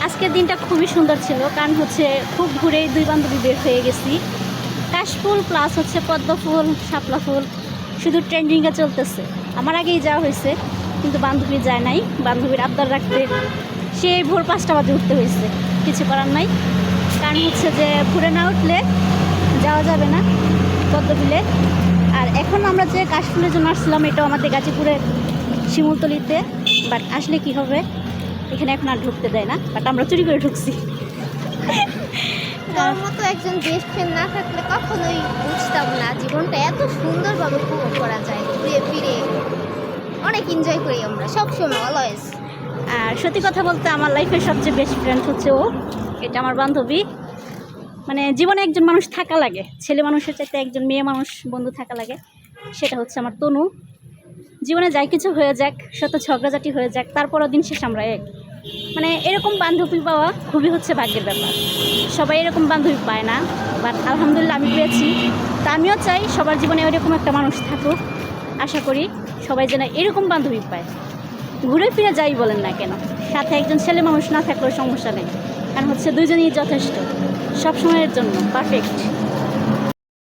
আজকের দিনটা খুবই সুন্দর ছিল, কারণ হচ্ছে খুব ঘুরে দুই বান্ধবী বের হয়ে গেছি। কাশফুল প্লাস হচ্ছে পদ্ম ফুল, শাপলা ফুল শুধু ট্রেন্ডিংয়ে চলতেছে। আমার আগেই যাওয়া হয়েছে, কিন্তু বান্ধবী যায় নাই। বান্ধবীর আবদার রাখতে সে ভোর 5টা বাজে উঠতে হয়েছে, কিছু করার নাই। কারণ হচ্ছে যে ঘুরে না উঠলে যাওয়া যাবে না পদ্মবিলে। আর এখন আমরা যে কাশফুলের জন্য আসছিলাম, এটাও আমাদের গাজীপুরের শিমুলতলিতে। বাট আসলে কি হবে, এখানে এখন আর ঢুকতে দেয় না, বাট আমরা চুরি করে ঢুকছি। তোর মতো একজন বেস্ট ফ্রেন্ড না থাকলে কখনোই বুঝতাম না জীবনটা এত সুন্দরভাবে উপভোগ করা যায়। ঘুরে ফিরে অনেক এনজয় করি আমরা সবসময়, অলওয়েজ। আর সত্যি কথা বলতে আমার লাইফের সবচেয়ে বেস্ট ফ্রেন্ড হচ্ছে ও। এটা আমার বান্ধবী। মানে জীবনে একজন মানুষ থাকা লাগে, ছেলে মানুষের চাইতে একজন মেয়ে মানুষ বন্ধু থাকা লাগে। সেটা হচ্ছে আমার তনু। জীবনে যাই কিছু হয়ে যাক, শত ঝগড়াঝাটি হয়ে যাক, তারপরও দিন শেষ আমরা এক। মানে এরকম বান্ধবী পাওয়া খুবই হচ্ছে ভাগ্যের ব্যাপার। সবাই এরকম বান্ধবী পায় না, বাট আলহামদুলিল্লাহ আমি পেয়েছি। তা আমিও চাই সবার জীবনে এরকম একটা মানুষ থাকুক। আশা করি সবাই যেন এরকম বান্ধবী পায়। ঘুরে ফিরে যাই বলেন না কেন, সাথে একজন ছেলে মানুষ না থাকলেও সমস্যা নেই, কারণ হচ্ছে দুজনেই যথেষ্ট, সব সময়ের জন্য পারফেক্ট।